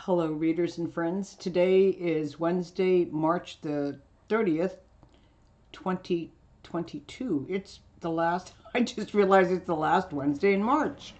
Hello, readers and friends. Today is Wednesday, March the 30th, 2022. It's the last, I just realized it's the last Wednesday in March.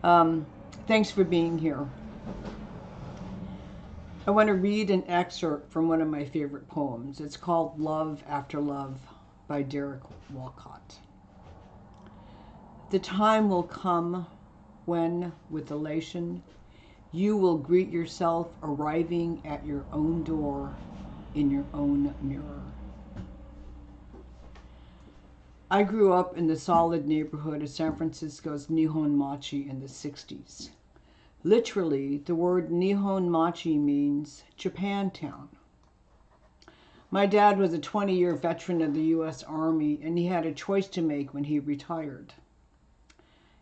Thanks for being here. I want to read an excerpt from one of my favorite poems. It's called Love After Love by Derek Walcott. The time will come when, with elation, you will greet yourself arriving at your own door in your own mirror. I grew up in the solid neighborhood of San Francisco's Nihon Machi in the 60s. Literally, the word Nihon Machi means Japantown. My dad was a 20-year veteran of the U.S. Army, and he had a choice to make when he retired.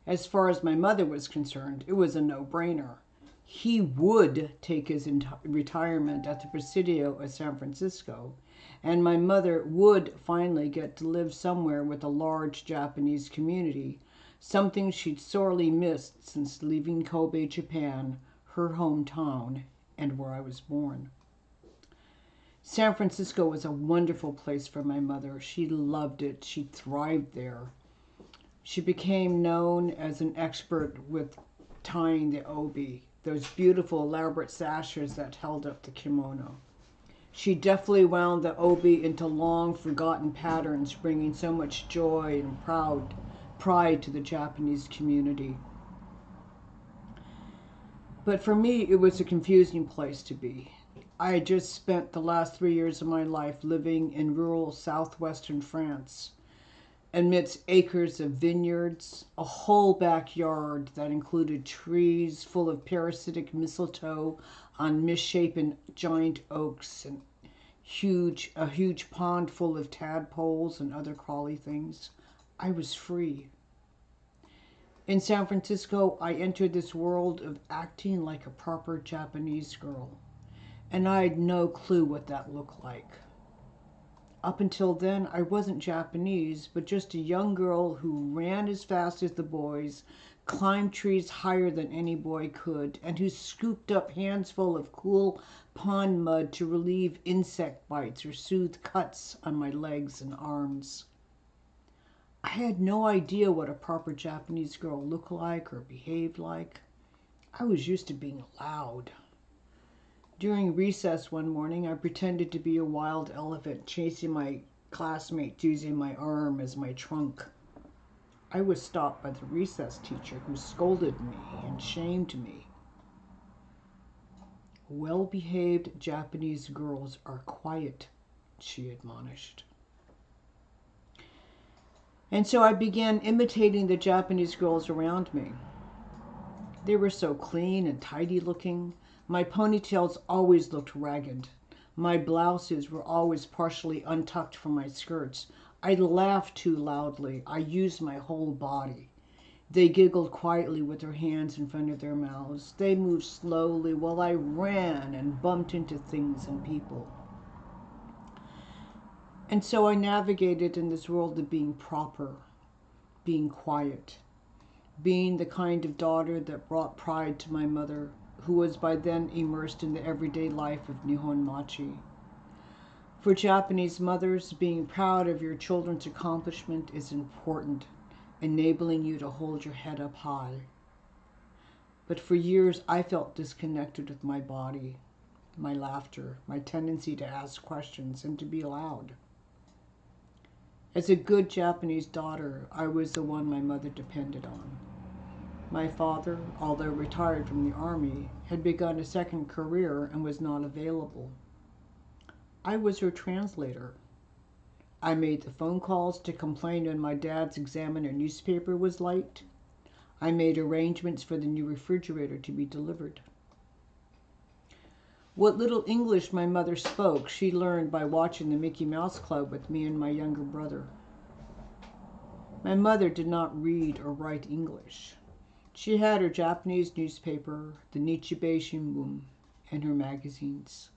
As far as my mother was concerned, it was a no-brainer. He would take his retirement at the Presidio of San Francisco, and my mother would finally get to live somewhere with a large Japanese community, something she'd sorely missed since leaving Kobe, Japan, her hometown, and where I was born. San Francisco was a wonderful place for my mother. She loved it. She thrived there. She became known as an expert with tying the obi, those beautiful elaborate sashes that held up the kimono. She deftly wound the obi into long forgotten patterns, bringing so much joy and pride to the Japanese community. But for me, it was a confusing place to be. I had just spent the last 3 years of my life living in rural southwestern France, amidst acres of vineyards, a whole backyard that included trees full of parasitic mistletoe on misshapen giant oaks, and a huge pond full of tadpoles and other crawly things. I was free. In San Francisco, I entered this world of acting like a proper Japanese girl, and I had no clue what that looked like. Up until then, I wasn't Japanese, but just a young girl who ran as fast as the boys, climbed trees higher than any boy could, and who scooped up handsful of cool pond mud to relieve insect bites or soothe cuts on my legs and arms. I had no idea what a proper Japanese girl looked like or behaved like. I was used to being loud. During recess one morning, I pretended to be a wild elephant, chasing my classmates using my arm as my trunk. I was stopped by the recess teacher, who scolded me and shamed me. Well-behaved Japanese girls are quiet, she admonished. And so I began imitating the Japanese girls around me. They were so clean and tidy looking. My ponytails always looked ragged. My blouses were always partially untucked from my skirts. I laughed too loudly. I used my whole body. They giggled quietly with their hands in front of their mouths. They moved slowly while I ran and bumped into things and people. And so I navigated in this world of being proper, being quiet, being the kind of daughter that brought pride to my mother, who was by then immersed in the everyday life of Nihon Machi. For Japanese mothers, being proud of your children's accomplishment is important, enabling you to hold your head up high. But for years, I felt disconnected with my body, my laughter, my tendency to ask questions and to be loud. As a good Japanese daughter, I was the one my mother depended on. My father, although retired from the Army, had begun a second career and was not available. I was her translator. I made the phone calls to complain when my dad's Examiner newspaper was late. I made arrangements for the new refrigerator to be delivered. What little English my mother spoke, she learned by watching the Mickey Mouse Club with me and my younger brother. My mother did not read or write English. She had her Japanese newspaper, the Nichibei Shimbun, and her magazines.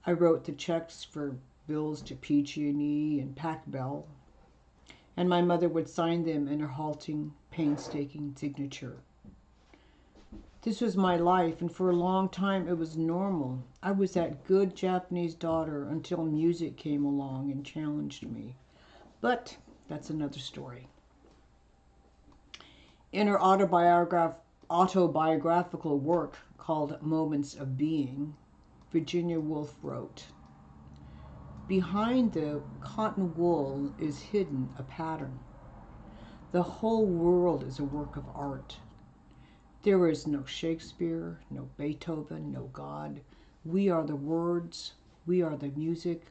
I wrote the checks for bills to PG&E and Pac Bell, and my mother would sign them in her halting, painstaking signature. This was my life, and for a long time it was normal. I was that good Japanese daughter until music came along and challenged me. But that's another story. In her autobiographical work called Moments of Being, Virginia Woolf wrote, "Behind the cotton wool is hidden a pattern. The whole world is a work of art. There is no Shakespeare, no Beethoven, no God. We are the words, we are the music,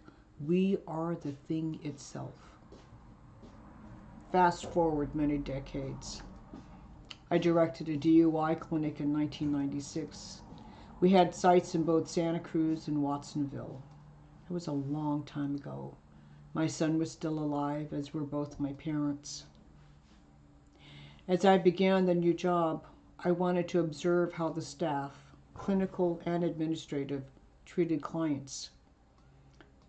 we are the thing itself." Fast forward many decades. I directed a DUI clinic in 1996. We had sites in both Santa Cruz and Watsonville. It was a long time ago. My son was still alive, as were both my parents. As I began the new job, I wanted to observe how the staff, clinical and administrative, treated clients.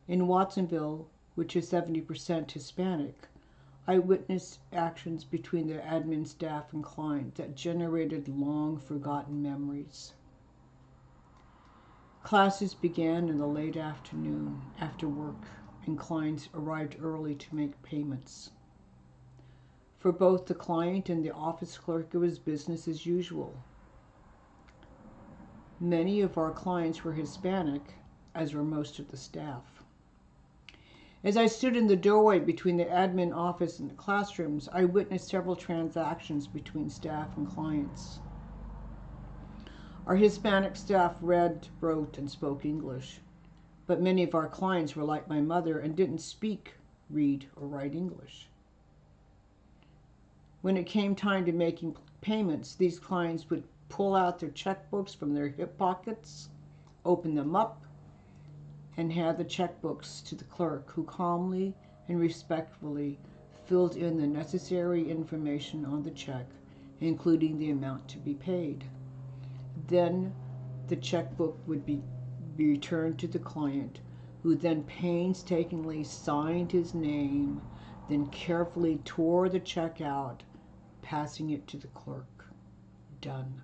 In Watsonville, which is 70% Hispanic, I witnessed actions between the admin staff and client that generated long forgotten memories. Classes began in the late afternoon after work, and clients arrived early to make payments. For both the client and the office clerk, it was business as usual. Many of our clients were Hispanic, as were most of the staff. As I stood in the doorway between the admin office and the classrooms, I witnessed several transactions between staff and clients. Our Hispanic staff read, wrote, and spoke English, but many of our clients were like my mother and didn't speak, read, or write English. When it came time to making payments, these clients would pull out their checkbooks from their hip pockets, open them up, and hand the checkbooks to the clerk, who calmly and respectfully filled in the necessary information on the check, including the amount to be paid. Then the checkbook would be returned to the client, who then painstakingly signed his name, then carefully tore the check out, passing it to the clerk. Done.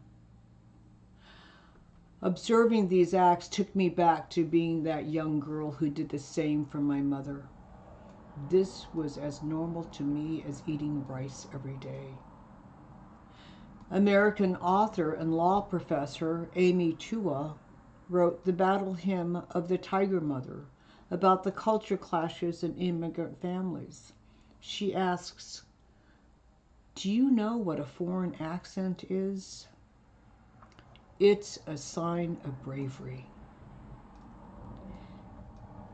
Observing these acts took me back to being that young girl who did the same for my mother. This was as normal to me as eating rice every day. American author and law professor Amy Chua wrote The Battle Hymn of the Tiger Mother about the culture clashes in immigrant families. She asks, "Do you know what a foreign accent is? It's a sign of bravery."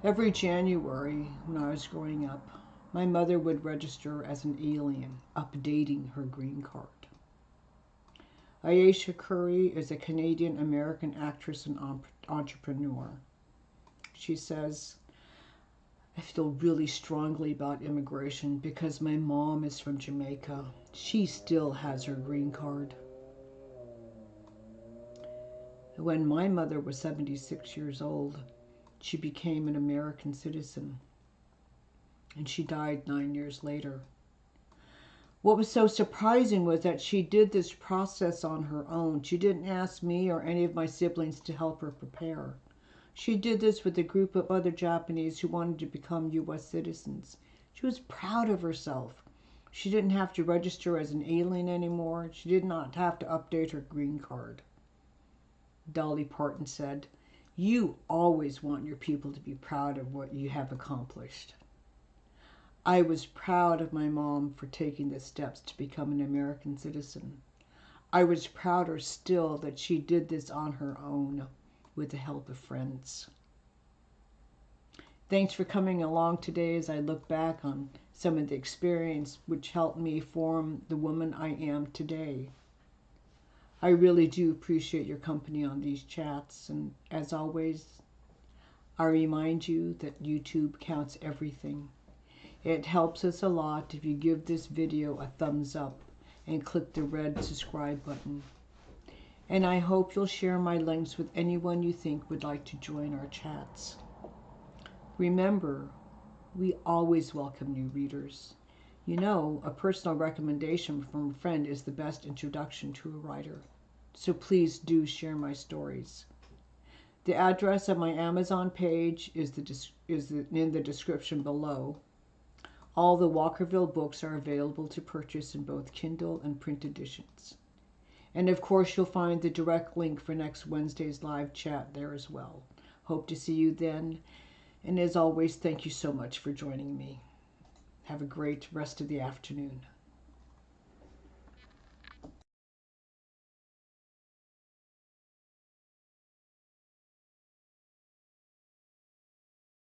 Every January, when I was growing up, my mother would register as an alien, updating her green card. Ayesha Curry is a Canadian-American actress and entrepreneur. She says, "I feel really strongly about immigration because my mom is from Jamaica. She still has her green card." When my mother was 76 years old, she became an American citizen, and she died 9 years later. What was so surprising was that she did this process on her own. She didn't ask me or any of my siblings to help her prepare. She did this with a group of other Japanese who wanted to become U.S. citizens. She was proud of herself. She didn't have to register as an alien anymore. She did not have to update her green card. Dolly Parton said, "You always want your people to be proud of what you have accomplished." I was proud of my mom for taking the steps to become an American citizen. I was prouder still that she did this on her own with the help of friends. Thanks for coming along today as I look back on some of the experience which helped me form the woman I am today. I really do appreciate your company on these chats, and as always, I remind you that YouTube counts everything. It helps us a lot if you give this video a thumbs up and click the red subscribe button. And I hope you'll share my links with anyone you think would like to join our chats. Remember, we always welcome new readers. You know, a personal recommendation from a friend is the best introduction to a writer. So please do share my stories. The address of my Amazon page is in the description below. All the Walkerville books are available to purchase in both Kindle and print editions. And of course, you'll find the direct link for next Wednesday's live chat there as well. Hope to see you then. And as always, thank you so much for joining me. Have a great rest of the afternoon.